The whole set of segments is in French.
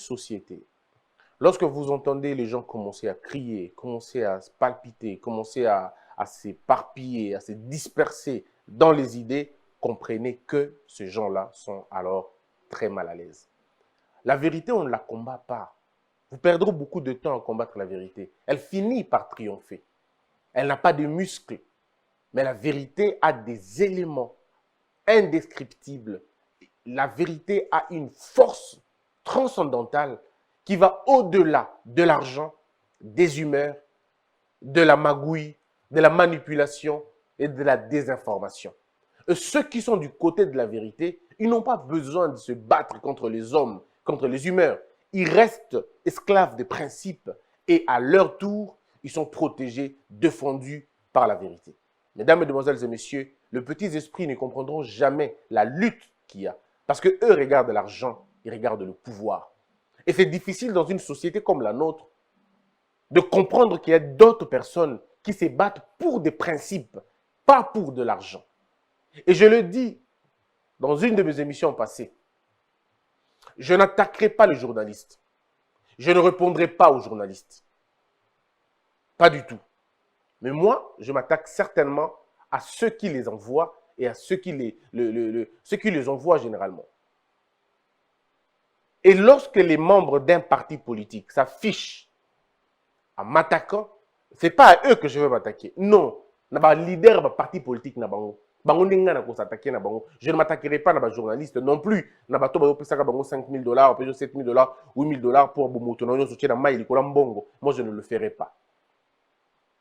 société, lorsque vous entendez les gens commencer à crier, commencer à se palpiter, commencer à s'éparpiller, à se disperser dans les idées, comprenez que ces gens-là sont alors très mal à l'aise. La vérité, on ne la combat pas. Vous perdrez beaucoup de temps à combattre la vérité. Elle finit par triompher. Elle n'a pas de muscles, mais la vérité a des éléments indescriptibles. La vérité a une force transcendantale qui va au-delà de l'argent, des humeurs, de la magouille, de la manipulation et de la désinformation. Et ceux qui sont du côté de la vérité, ils n'ont pas besoin de se battre contre les hommes, contre les humeurs. Ils restent esclaves des principes et à leur tour, ils sont protégés, défendus par la vérité. Mesdames, Mesdemoiselles et Messieurs, les petits esprits ne comprendront jamais la lutte qu'il y a. Parce qu'eux regardent l'argent, ils regardent le pouvoir. Et c'est difficile dans une société comme la nôtre de comprendre qu'il y a d'autres personnes qui se battent pour des principes, pas pour de l'argent. Et je le dis dans une de mes émissions passées, je n'attaquerai pas les journalistes. Je ne répondrai pas aux journalistes. Pas du tout. Mais moi, je m'attaque certainement à ceux qui les envoient et à ceux qui les envoient généralement. Et lorsque les membres d'un parti politique s'affichent en m'attaquant, ce n'est pas à eux que je veux m'attaquer. Non. Le leader du parti politique, je ne m'attaquerai pas à les journalistes non plus. Je ne m'attaquerai pas à 5 000 $, 7 000 $, 8 000 $ pour moi, je ne le ferai pas.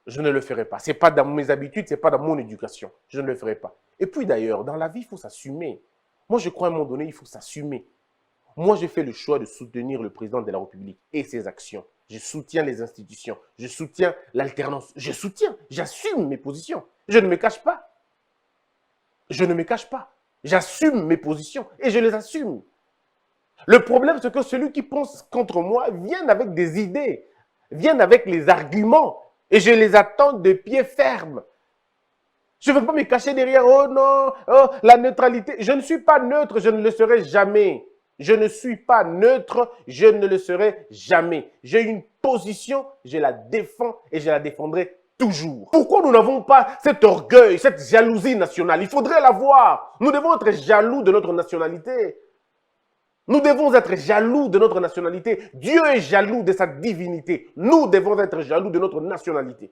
Je ne le ferai pas. Ce n'est pas dans mes habitudes, ce n'est pas dans mon éducation. Je ne le ferai pas. Et puis d'ailleurs, dans la vie, il faut s'assumer. Moi, je crois à un moment donné, il faut s'assumer. Moi, j'ai fait le choix de soutenir le président de la République et ses actions. Je soutiens les institutions. Je soutiens l'alternance. Je soutiens. J'assume mes positions. Je ne me cache pas. Je ne me cache pas. J'assume mes positions et je les assume. Le problème, c'est que celui qui pense contre moi vient avec des idées, vient avec les arguments et je les attends de pied ferme. Je ne veux pas me cacher derrière, oh non, oh, la neutralité. Je ne suis pas neutre, je ne le serai jamais. Je ne suis pas neutre, je ne le serai jamais. J'ai une position, je la défends et je la défendrai toujours. Pourquoi nous n'avons pas cet orgueil, cette jalousie nationale? Il faudrait l'avoir. Nous devons être jaloux de notre nationalité. Nous devons être jaloux de notre nationalité. Dieu est jaloux de sa divinité. Nous devons être jaloux de notre nationalité.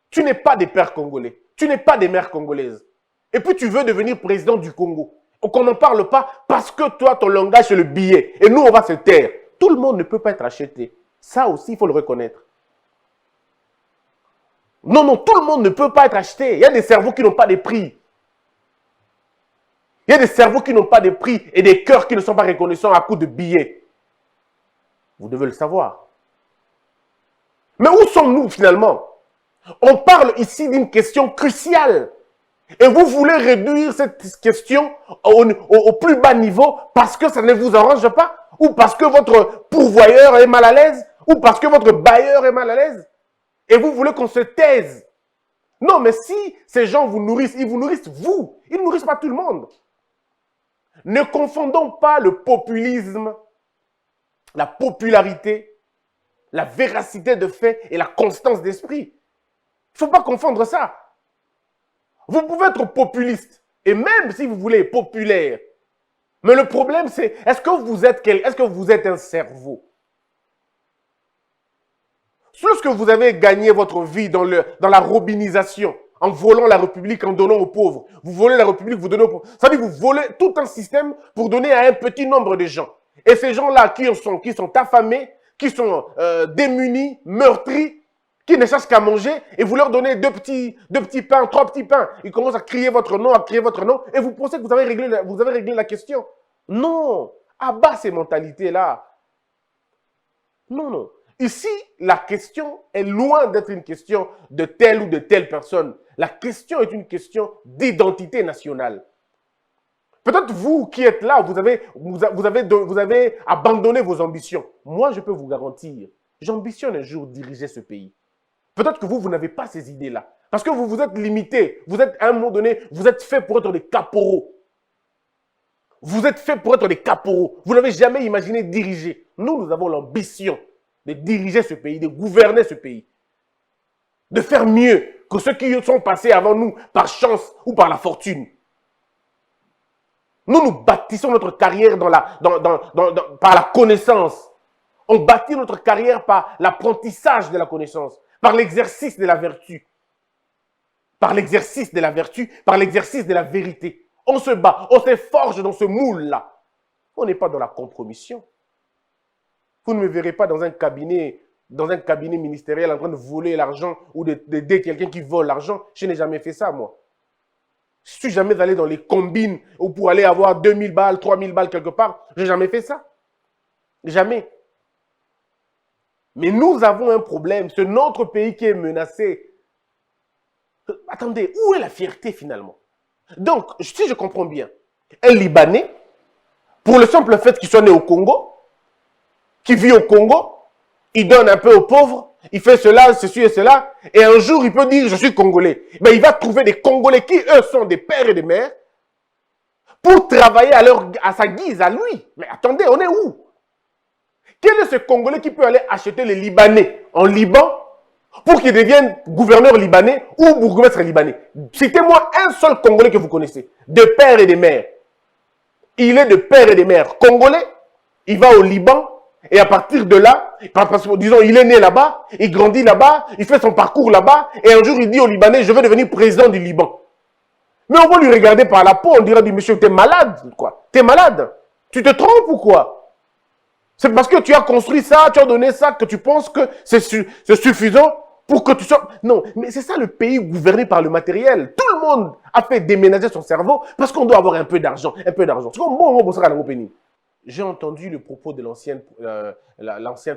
Tu n'es pas des pères congolais. Tu n'es pas des mères congolaises. Et puis tu veux devenir président du Congo. Qu'on n'en parle pas parce que toi, ton langage, c'est le billet. Et nous, on va se taire. Tout le monde ne peut pas être acheté. Ça aussi, il faut le reconnaître. Non, non, tout le monde ne peut pas être acheté. Il y a des cerveaux qui n'ont pas de prix. Il y a des cerveaux qui n'ont pas de prix et des cœurs qui ne sont pas reconnaissants à coup de billets. Vous devez le savoir. Mais où sommes-nous finalement? On parle ici d'une question cruciale. Et vous voulez réduire cette question au plus bas niveau parce que ça ne vous arrange pas? Ou parce que votre pourvoyeur est mal à l'aise? Ou parce que votre bailleur est mal à l'aise? Et vous voulez qu'on se taise? Non, mais si ces gens vous nourrissent, ils vous nourrissent vous. Ils ne nourrissent pas tout le monde. Ne confondons pas le populisme, la popularité, la véracité de fait et la constance d'esprit. Il ne faut pas confondre ça. Vous pouvez être populiste, et même si vous voulez populaire, mais le problème c'est, est-ce que vous êtes un cerveau? Lorsque vous avez gagné votre vie dans la robinisation, en volant la République, en donnant aux pauvres, vous volez la République, vous donnez aux pauvres, ça veut dire que vous volez tout un système pour donner à un petit nombre de gens. Et ces gens-là qui sont affamés, qui sont démunis, meurtris, qui ne cherchent qu'à manger, et vous leur donnez deux petits pains, 3 petits pains. Ils commencent à crier votre nom, et vous pensez que vous avez réglé la question. Non, abat ces mentalités-là. Non, non. Ici, la question est loin d'être une question de telle ou de telle personne. La question est une question d'identité nationale. Peut-être vous qui êtes là, vous avez abandonné vos ambitions. Moi, je peux vous garantir, j'ambitionne un jour diriger ce pays. Peut-être que vous n'avez pas ces idées-là. Parce que vous êtes limité. Vous êtes, à un moment donné, vous êtes fait pour être des caporaux. Vous êtes fait pour être des caporaux. Vous n'avez jamais imaginé diriger. Nous avons l'ambition de diriger ce pays, de gouverner ce pays, de faire mieux que ceux qui sont passés avant nous par chance ou par la fortune. Nous bâtissons notre carrière par la connaissance. On bâtit notre carrière par l'apprentissage de la connaissance, par l'exercice de la vertu. Par l'exercice de la vertu, par l'exercice de la vérité. On se bat, on se forge dans ce moule-là. On n'est pas dans la compromission. Vous ne me verrez pas dans un cabinet ministériel en train de voler l'argent ou d'aider quelqu'un qui vole l'argent. Je n'ai jamais fait ça, moi. Je ne suis jamais allé dans les combines ou pour aller avoir 2000 balles, 3000 balles quelque part. Je n'ai jamais fait ça. Jamais. Mais nous avons un problème. C'est notre pays qui est menacé. Attendez, où est la fierté finalement? Donc, si je comprends bien, un Libanais, pour le simple fait qu'il soit né au Congo, qui vit au Congo, il donne un peu aux pauvres, il fait cela, ceci et cela, et un jour il peut dire je suis Congolais. Mais il va trouver des Congolais qui, eux, sont des pères et des mères, pour travailler à sa guise, à lui. Mais attendez, on est où? Quel est ce Congolais qui peut aller acheter les Libanais en Liban pour qu'ils deviennent gouverneurs libanais ou bourgmestres libanais? Citez-moi un seul Congolais que vous connaissez, de pères et de mères. Il est de pères et de mères congolais, il va au Liban, et à partir de là, disons, il est né là-bas, il grandit là-bas, il fait son parcours là-bas, et un jour il dit aux Libanais, je vais devenir président du Liban. Mais on va lui regarder par la peau, on dira, monsieur, t'es malade, quoi. T'es malade. Tu te trompes ou quoi? C'est parce que tu as construit ça, tu as donné ça, que tu penses que c'est suffisant pour que tu sois... Non, mais c'est ça le pays gouverné par le matériel. Tout le monde a fait déménager son cerveau parce qu'on doit avoir un peu d'argent, un peu d'argent. J'ai entendu le propos de l'ancienne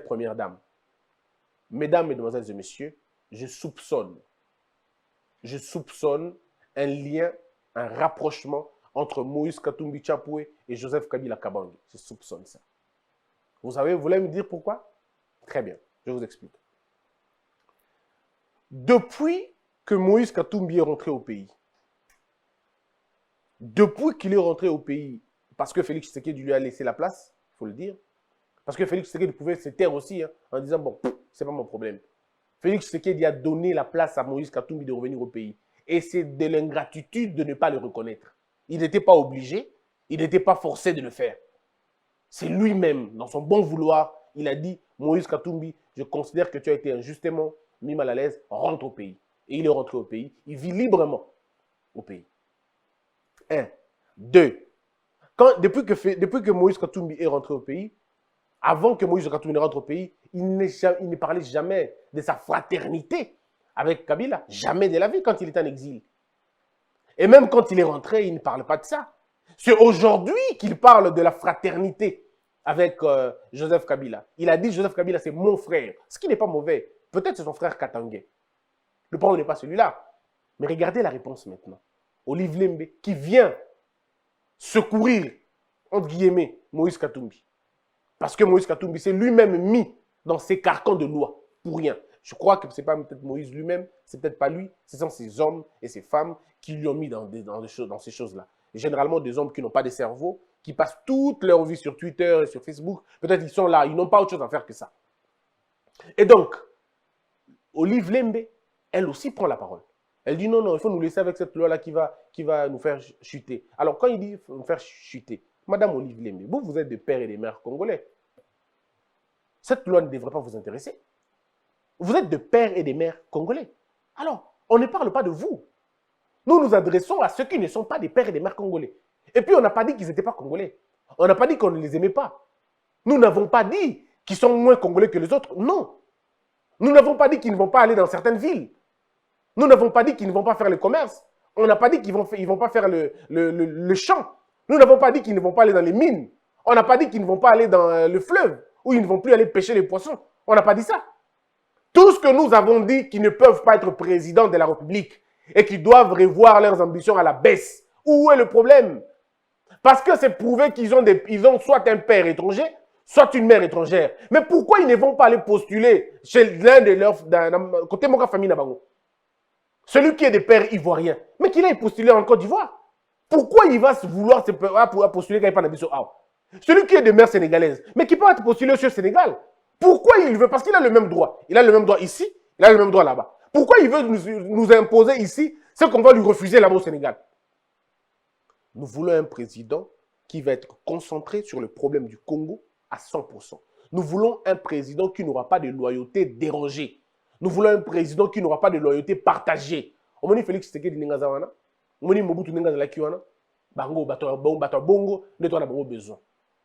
première dame. Mesdames, mesdemoiselles et messieurs, je soupçonne un lien, un rapprochement entre Moïse Katumbi Chapoué et Joseph Kabila Kabange. Je soupçonne ça. Vous voulez me dire pourquoi? Très bien, je vous explique. Depuis que Moïse Katumbi est rentré au pays, parce que Félix Tshisekedi lui a laissé la place, il faut le dire, parce que Félix Tshisekedi pouvait se taire aussi, hein, en disant, bon, c'est pas mon problème. Félix Tshisekedi a donné la place à Moïse Katumbi de revenir au pays. Et c'est de l'ingratitude de ne pas le reconnaître. Il n'était pas obligé, il n'était pas forcé de le faire. C'est lui-même, dans son bon vouloir, il a dit, Moïse Katumbi, je considère que tu as été injustement mis mal à l'aise, rentre au pays. Et il est rentré au pays, il vit librement au pays. 1. 2. Depuis que Moïse Katumbi est rentré au pays, avant que Moïse Katumbi ne rentre au pays, il ne parlait jamais de sa fraternité avec Kabila. Jamais de la vie quand il était en exil. Et même quand il est rentré, il ne parle pas de ça. C'est aujourd'hui qu'il parle de la fraternité avec Joseph Kabila. Il a dit Joseph Kabila, c'est mon frère. Ce qui n'est pas mauvais. Peut-être c'est son frère Katangé. Le problème n'est pas celui-là. Mais regardez la réponse maintenant. Olive Lembe qui vient secourir, entre guillemets, Moïse Katumbi. Parce que Moïse Katumbi s'est lui-même mis dans ses carcans de loi pour rien. Je crois que ce n'est pas peut-être Moïse lui-même, c'est peut-être pas lui, ce sont ces hommes et ces femmes qui lui ont mis dans ces choses-là. Généralement des hommes qui n'ont pas de cerveau, qui passent toute leur vie sur Twitter et sur Facebook. Peut-être ils sont là, ils n'ont pas autre chose à faire que ça. Et donc, Olive Lembe, elle aussi prend la parole. Elle dit non, il faut nous laisser avec cette loi-là qui va nous faire chuter. Alors quand il dit nous faire chuter, Madame Olive Lembe, vous êtes des pères et des mères congolais. Cette loi ne devrait pas vous intéresser. Vous êtes des pères et des mères congolais. Alors, on ne parle pas de vous. Nous nous adressons à ceux qui ne sont pas des pères et des mères congolais. Et puis, on n'a pas dit qu'ils n'étaient pas congolais. On n'a pas dit qu'on ne les aimait pas. Nous n'avons pas dit qu'ils sont moins congolais que les autres. Non. Nous n'avons pas dit qu'ils ne vont pas aller dans certaines villes. Nous n'avons pas dit qu'ils ne vont pas faire le commerce. On n'a pas dit qu'ils ne vont pas faire le champ. Nous n'avons pas dit qu'ils ne vont pas aller dans les mines. On n'a pas dit qu'ils ne vont pas aller dans le fleuve, où ils ne vont plus aller pêcher les poissons. On n'a pas dit ça. Tout ce que nous avons dit qu'ils ne peuvent pas être présidents de la République et qu'ils doivent revoir leurs ambitions à la baisse. Où est le problème? Parce que c'est prouvé qu'ils ont soit un père étranger, soit une mère étrangère. Mais pourquoi ils ne vont pas aller postuler chez l'un de leurs... côté Moka famille Nabango? Celui qui est des pères ivoiriens, mais qu'il aille postuler en Côte d'Ivoire. Pourquoi il va vouloir postuler quand il n'est pas dans Celui qui est de mère sénégalaise, mais qui peut être postulé sur le Sénégal. Pourquoi il veut? Parce qu'il a le même droit. Il a le même droit ici, il a le même droit là-bas. Pourquoi il veut nous imposer ici ce qu'on va lui refuser là-bas au Sénégal? Nous voulons un président qui va être concentré sur le problème du Congo à 100%. Nous voulons un président qui n'aura pas de loyauté dérogée. Nous voulons un président qui n'aura pas de loyauté partagée. On dit Félix Tshisekedi Ningazawana, on dit Mobutu Ningazakiwana, Bango, Bongo, ne t'en a pas besoin.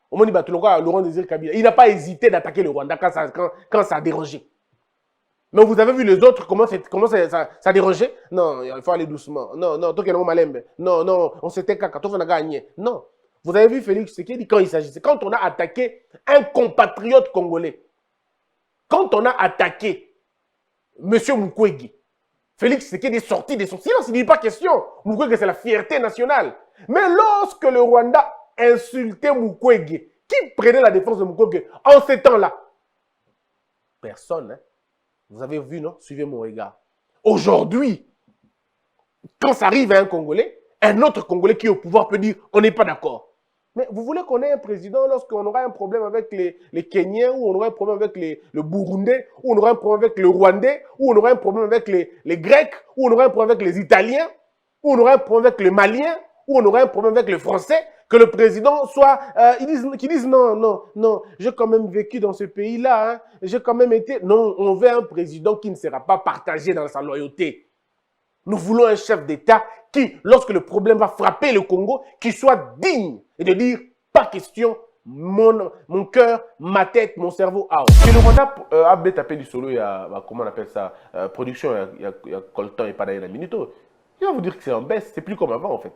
On dit Laurent Désiré Kabila. Il n'a pas hésité d'attaquer le Rwanda quand ça a dérangé. Mais vous avez vu les autres, comment ça dérangeait? Non, il faut aller doucement. Non, non, non, on s'était caca, on a gagné. Non. Vous avez vu Félix Tshisekedi quand il s'agissait, quand on a attaqué un compatriote congolais, quand on a attaqué M. Mukwege, Félix Tshisekedi est sorti de son silence, il n'est pas question. Mukwege, c'est la fierté nationale. Mais lorsque le Rwanda insultait Mukwege, qui prenait la défense de Mukwege en ces temps-là? Personne, hein? Vous avez vu, non? Suivez mon regard. Aujourd'hui, quand ça arrive à un Congolais, un autre Congolais qui est au pouvoir peut dire on n'est pas d'accord. Mais vous voulez qu'on ait un président lorsqu'on aura un problème avec les Kenyans, ou on aura un problème avec le Burundais, ou on aura un problème avec le Rwandais, ou on aura un problème avec les Grecs, ou on aura un problème avec les Italiens, ou on aura un problème avec les Maliens, ou on aura un problème avec les Français, que le président soit, qu'ils disent non, non, non, j'ai quand même vécu dans ce pays-là, hein, j'ai quand même été... Non, on veut un président qui ne sera pas partagé dans sa loyauté. Nous voulons un chef d'État qui, lorsque le problème va frapper le Congo, qui soit digne et de dire, pas question, mon cœur, ma tête, mon cerveau, out. Si le Rwanda a tapé du solo, il y a, comment on appelle ça, production, il y a Coltan et Padaya Minito, il va vous dire que c'est en baisse, c'est plus comme avant en fait.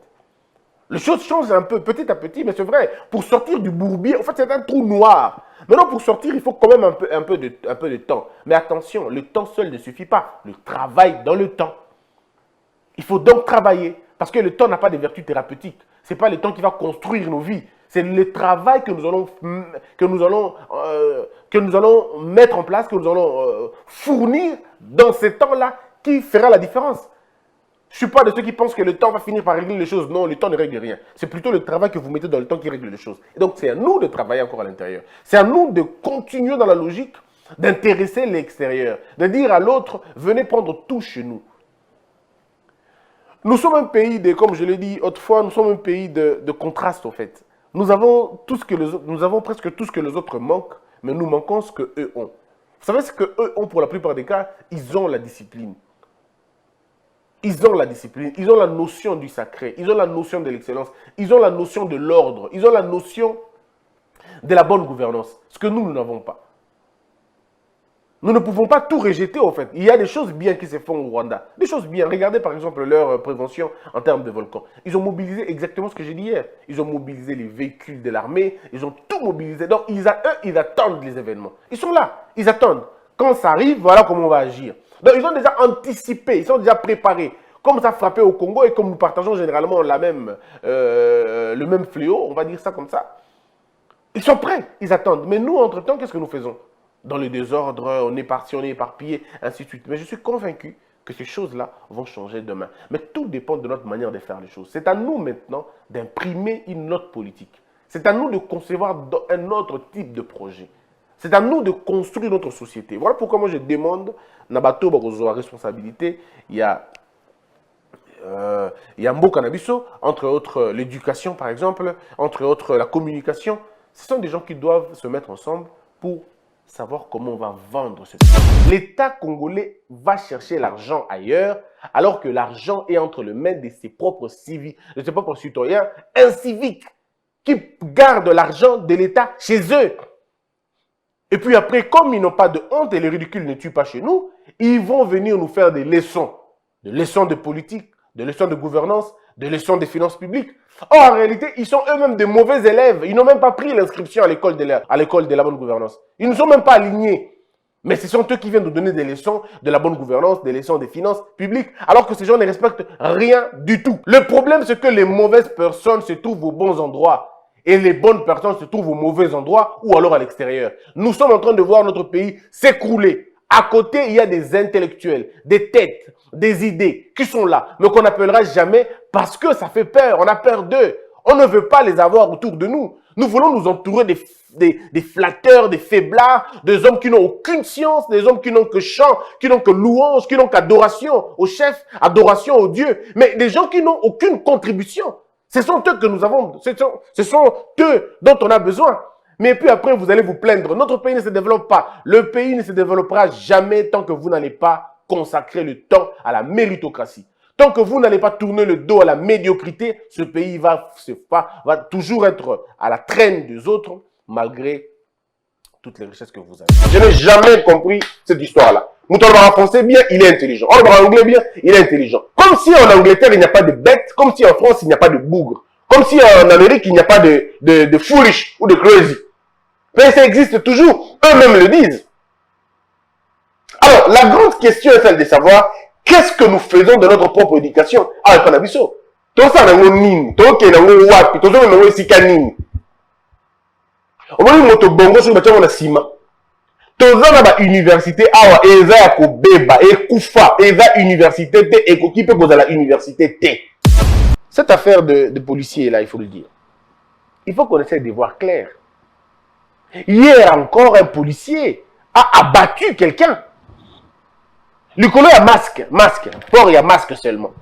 Les choses changent un peu, petit à petit, mais c'est vrai. Pour sortir du bourbier, en fait, c'est un trou noir. Maintenant, pour sortir, il faut quand même un peu de temps. Mais attention, le temps seul ne suffit pas. Le travail dans le temps. Il faut donc travailler. Parce que le temps n'a pas de vertu thérapeutique. Ce n'est pas le temps qui va construire nos vies. C'est le travail que nous allons mettre en place, que nous allons fournir dans ces temps-là qui fera la différence. Je ne suis pas de ceux qui pensent que le temps va finir par régler les choses. Non, le temps ne règle rien. C'est plutôt le travail que vous mettez dans le temps qui règle les choses. Et donc, c'est à nous de travailler encore à l'intérieur. C'est à nous de continuer dans la logique d'intéresser l'extérieur. De dire à l'autre, venez prendre tout chez nous. Nous sommes un pays de, comme je l'ai dit autrefois, nous sommes un pays de contraste, en fait. Nous avons presque tout ce que les autres manquent, mais nous manquons ce qu'eux ont. Vous savez ce qu'eux ont pour la plupart des cas? Ils ont la discipline. Ils ont la discipline, ils ont la notion du sacré, ils ont la notion de l'excellence, ils ont la notion de l'ordre, ils ont la notion de la bonne gouvernance, ce que nous n'avons pas. Nous ne pouvons pas tout rejeter en fait. Il y a des choses bien qui se font au Rwanda, des choses bien. Regardez par exemple leur prévention en termes de volcans. Ils ont mobilisé exactement ce que j'ai dit hier. Ils ont mobilisé les véhicules de l'armée, ils ont tout mobilisé. Donc eux, ils attendent les événements. Ils sont là, ils attendent. Quand ça arrive, voilà comment on va agir. Donc, ils ont déjà anticipé, ils sont déjà préparés. Comme ça a frappé au Congo et comme nous partageons généralement le même fléau, on va dire ça comme ça. Ils sont prêts, ils attendent. Mais nous, entre-temps, qu'est-ce que nous faisons? Dans le désordre, on est parti, on est éparpillé, ainsi de suite. Mais je suis convaincu que ces choses-là vont changer demain. Mais tout dépend de notre manière de faire les choses. C'est à nous maintenant d'imprimer une autre politique. C'est à nous de concevoir un autre type de projet. C'est à nous de construire notre société. Voilà pourquoi moi je demande, Nabato Barozo à responsabilité, il y a Mboka Nabiso, entre autres l'éducation par exemple, entre autres la communication. Ce sont des gens qui doivent se mettre ensemble pour savoir comment on va vendre ce truc. L'État congolais va chercher l'argent ailleurs, alors que l'argent est entre les mains de ses propres civils, de ses propres citoyens inciviques, qui gardent l'argent de l'État chez eux. Et puis après, comme ils n'ont pas de honte et le ridicule ne tue pas chez nous, ils vont venir nous faire des leçons de politique, des leçons de gouvernance, des leçons de finances publiques. Or, en réalité, ils sont eux-mêmes des mauvais élèves. Ils n'ont même pas pris l'inscription à l'école de la bonne gouvernance. Ils ne sont même pas alignés. Mais ce sont eux qui viennent nous donner des leçons de la bonne gouvernance, des leçons des finances publiques, alors que ces gens ne respectent rien du tout. Le problème, c'est que les mauvaises personnes se trouvent aux bons endroits. Et les bonnes personnes se trouvent aux mauvais endroits ou alors à l'extérieur. Nous sommes en train de voir notre pays s'écrouler. À côté, il y a des intellectuels, des têtes, des idées qui sont là, mais qu'on n'appellera jamais parce que ça fait peur. On a peur d'eux. On On ne veut pas les avoir autour de nous. Nous voulons nous entourer des flatteurs, des faiblards, des hommes qui n'ont aucune science, des hommes qui n'ont que chant, qui n'ont que louange, qui n'ont qu'adoration au chef, adoration au Dieu, mais des gens qui n'ont aucune contribution. Ce sont eux que nous avons, ce sont eux dont on a besoin. Mais puis après, vous allez vous plaindre. Notre pays ne se développe pas. Le pays ne se développera jamais tant que vous n'allez pas consacrer le temps à la méritocratie. Tant que vous n'allez pas tourner le dos à la médiocrité, ce pays va toujours être à la traîne des autres, malgré toutes les richesses que vous avez. Je n'ai jamais compris cette histoire-là. Moutoulba en français, bien, il est intelligent. En anglais, bien, il est intelligent. Comme si en Angleterre, il n'y a pas de bêtes, comme si en France, il n'y a pas de bougres. Comme si en Amérique, il n'y a pas de foolish ou de crazy. Mais ça existe toujours. Eux-mêmes le disent. Alors, la grande question est celle de savoir qu'est-ce que nous faisons de notre propre éducation. Ah, il y a des choses. Tout ça, c'est un nini. Tout ça, c'est un wapi. Tout ça, c'est un nini. On va dire que bongo sur le ciment. Tout ça, c'est une université. Ah, et ça, c'est un bébé. Et koufa. Et ça, université. Et qui peut poser la université. Cette affaire de policiers, là, il faut le dire. Il faut qu'on essaie de voir clair. Hier encore, un policier a abattu quelqu'un. Le colonel a masque. Fort, il y a masque seulement.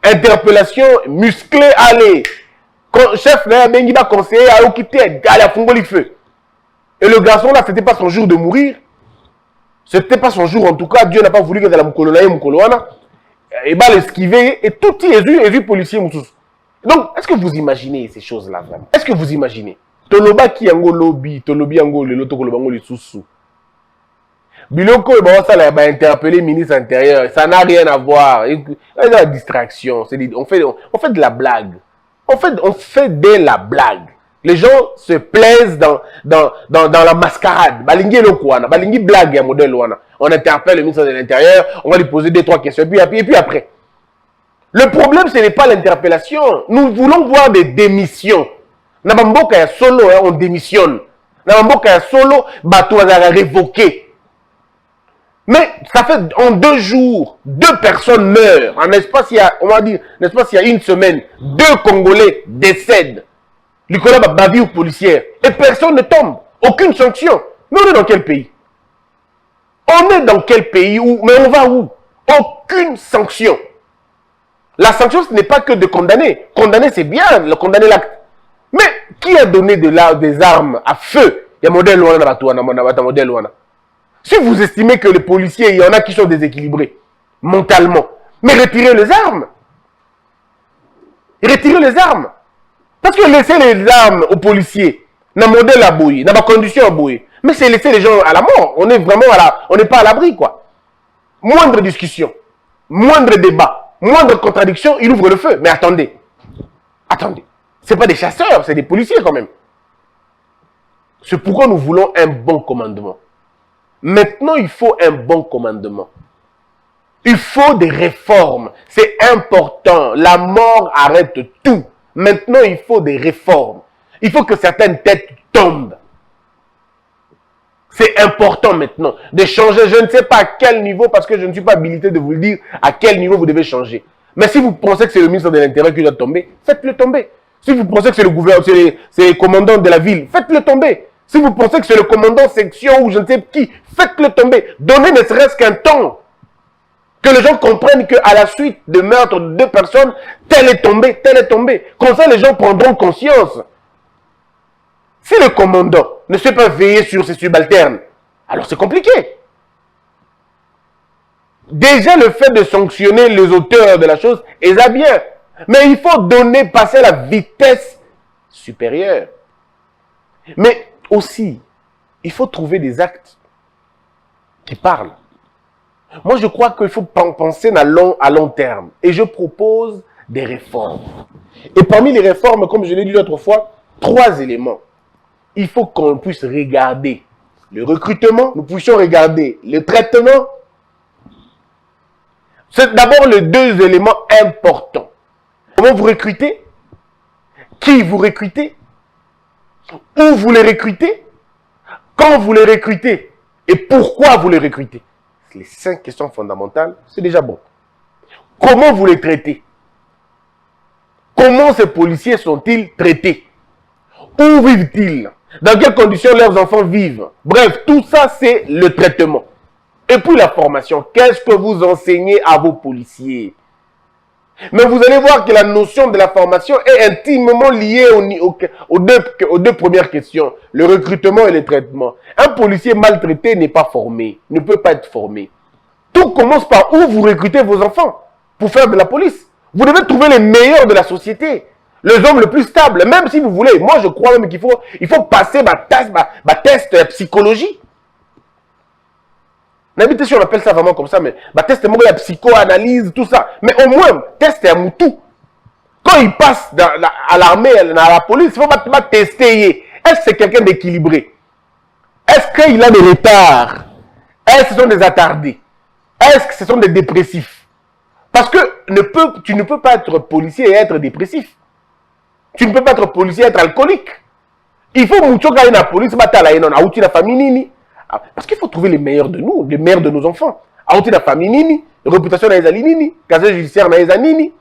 Interpellation musclée, allez. Chef, là, Bengiba conseiller a quitté, allez, à Fongoli feu. Et le garçon là, c'était pas son jour de mourir. C'était pas son jour, en tout cas, Dieu n'a pas voulu que dans la Mukoloana. Et bah, l'esquiver, et tout y est vu policier Moussous. Donc, est-ce que vous imaginez ces choses-là vraiment? Est-ce que vous imaginez? Toloba ki yango lobby, tolobi yango le loto kolobango le sous. Biloko ça va interpeller ministre intérieur, ça n'a rien à voir. C'est la distraction, on fait de la blague. On fait de la blague. Les gens se plaisent dans la mascarade. Balingi lokwana, balingi blague ya modèle wana. On interpelle le ministre de l'Intérieur, on va lui poser 2-3 questions et puis après. Le problème ce n'est pas l'interpellation. Nous voulons voir des démissions. Nabamboka ya solo, on démissionne. Nabamboka ya solo, bateau va révoqué. Mais ça fait en 2 jours, 2 personnes meurent. En espace, il y a, on va dire, en espace, il y a une semaine, 2 Congolais décèdent. Nicolas Babi ou policière. Et personne ne tombe. Aucune sanction. Mais on est dans quel pays? On est dans quel pays où, mais on va où? Aucune sanction. La sanction, ce n'est pas que de condamner. Condamner, c'est bien, le condamner l'acte. Mais qui a donné des armes à feu? Il y a modèle modèle. Si vous estimez que les policiers, il y en a qui sont déséquilibrés mentalement, mais retirez les armes. Retirez les armes. Parce que laisser les armes aux policiers, n'a modèle à bouillir, n'a pas condition à bouillir. Mais c'est laisser les gens à la mort. On est vraiment on n'est pas à l'abri, quoi. Moindre discussion, moindre débat, moindre contradiction, il ouvre le feu. Mais attendez. Attendez. Ce n'est pas des chasseurs, c'est des policiers quand même. C'est pourquoi nous voulons un bon commandement. Maintenant, il faut un bon commandement. Il faut des réformes. C'est important. La mort arrête tout. Maintenant, il faut des réformes. Il faut que certaines têtes tombent. C'est important maintenant de changer. Je ne sais pas à quel niveau, parce que je ne suis pas habilité de vous le dire à quel niveau vous devez changer. Mais si vous pensez que c'est le ministre de l'Intérieur qui doit tomber, faites-le tomber. Si vous pensez que c'est le gouverneur, c'est le commandant de la ville, faites-le tomber. Si vous pensez que c'est le commandant section ou je ne sais qui, faites-le tomber. Donnez ne serait-ce qu'un temps. Que les gens comprennent qu'à la suite de meurtre de 2 personnes, tel est tombé, tel est tombé. Comme ça, les gens prendront conscience. Si le commandant ne sait pas veiller sur ses subalternes, alors c'est compliqué. Déjà, le fait de sanctionner les auteurs de la chose est ça bien. Mais il faut passer à la vitesse supérieure. Mais aussi, il faut trouver des actes qui parlent. Moi, je crois qu'il faut penser à long terme. Et je propose des réformes. Et parmi les réformes, comme je l'ai dit l'autre fois, 3 éléments. Il faut qu'on puisse regarder le recrutement, nous puissions regarder le traitement. C'est d'abord les 2 éléments importants. Comment vous recrutez? Qui vous recrutez? Où vous les recrutez? Quand vous les recrutez? Et pourquoi vous les recrutez? Les 5 questions fondamentales, c'est déjà bon. Comment vous les traitez? Comment ces policiers sont-ils traités? Où vivent-ils? Dans quelles conditions leurs enfants vivent? Bref, tout ça, c'est le traitement. Et puis la formation. Qu'est-ce que vous enseignez à vos policiers? Mais vous allez voir que la notion de la formation est intimement liée aux deux premières questions. Le recrutement et le traitement. Un policier maltraité n'est pas formé. Ne peut pas être formé. Tout commence par où vous recrutez vos enfants pour faire de la police. Vous devez trouver les meilleurs de la société. Les hommes les plus stables, même si vous voulez. Moi, je crois même qu'il faut passer ma test de psychologie. N'habitez si on appelle ça vraiment comme ça, mais test de la psychoanalyse, tout ça. Mais au moins, test à Moutou. Quand il passe à l'armée, à la police, il faut pas tester. Est-ce que c'est quelqu'un d'équilibré? Est-ce qu'il a des retards? Est-ce que ce sont des attardés? Est-ce que ce sont des dépressifs? Parce que tu ne peux pas être policier et être dépressif. Tu ne peux pas être policier et être alcoolique. Il faut que la police la famille. Parce qu'il faut trouver les meilleurs de nous, les meilleurs de nos enfants. La famille, réputation dans les nini, casier judiciaire dans les nini,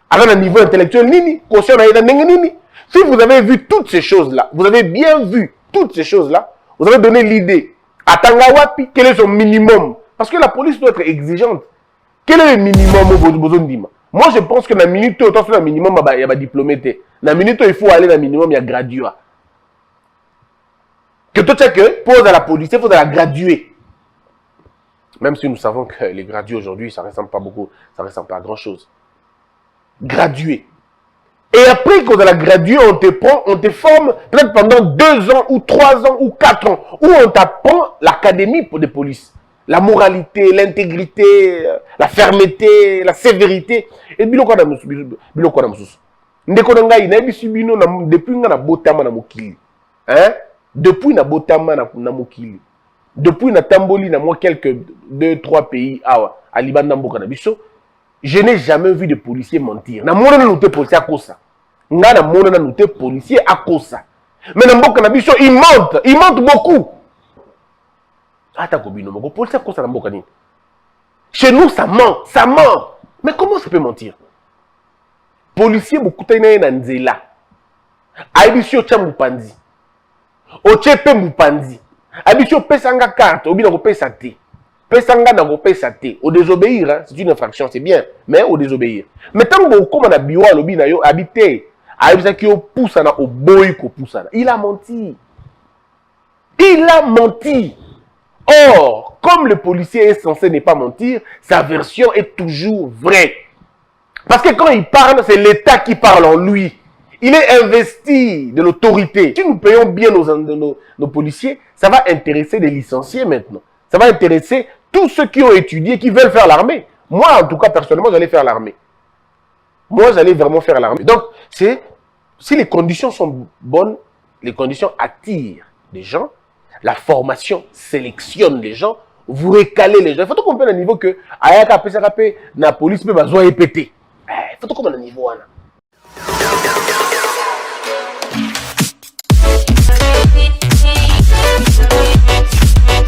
à un niveau intellectuel nini, conscient dans les nini. Si vous avez vu toutes ces choses-là, vous avez bien vu toutes ces choses-là, vous avez donné l'idée. À Tangawapi, quel est son minimum? Parce que la police doit être exigeante. Quel est le minimum au besoin de dire? Moi, je pense que dans la minute, autant sur le minimum, il y a des diplômés. Dans la minute, il faut aller dans le minimum, il y a gradué. Que tout ce que pose à la police, il faut la graduer. Même si nous savons que les gradués aujourd'hui, ça ne ressemble pas beaucoup, ça ne ressemble pas à grand-chose. Graduer. Et après qu'on a la gradué, on te forme peut-être pendant 2 ans, ou 3 ans, ou 4 ans, où on t'apprend l'académie de police. La moralité, l'intégrité, la fermeté, la sévérité. Et biloko na mususu. Ndeko na ngai na bisu bino depuis nga na botama na mokili. Hein? Depuis na botama na mokili. Depuis na tamboli na moi quelques 2-3 pays à Liban mboka na biso, je n'ai jamais vu de policier mentir. Na mona na noté policier à kosa. Nga na mona na noté policier à kosa. Mais na mboka na biso, ils mentent beaucoup. Chez nous, ça ment. Mais comment ça peut mentir? Policier, beaucoup de nzela. Aibisio cha mupandi. Ochepe mupandi. Aibisio pesanga carte, obi na pesa te. Pesanga na pesa te. Au désobéir, hein, c'est une infraction, c'est bien, mais au désobéir. Mais tant que comme na biwa lobi na yo habité, aibisa ki o poussa na o boy ko poussa. Il a menti. Or, comme le policier est censé ne pas mentir, sa version est toujours vraie. Parce que quand il parle, c'est l'État qui parle en lui. Il est investi de l'autorité. Si nous payons bien nos policiers, ça va intéresser les licenciés maintenant. Ça va intéresser tous ceux qui ont étudié, qui veulent faire l'armée. Moi, en tout cas, personnellement, j'allais faire l'armée. Moi, j'allais vraiment faire l'armée. Donc, si les conditions sont bonnes, les conditions attirent des gens. La formation sélectionne les gens, vous récalez les gens. Il faut comprendre le niveau que Ayaka PCRP, la police peut besoin péter. Il faut comprendre le niveau.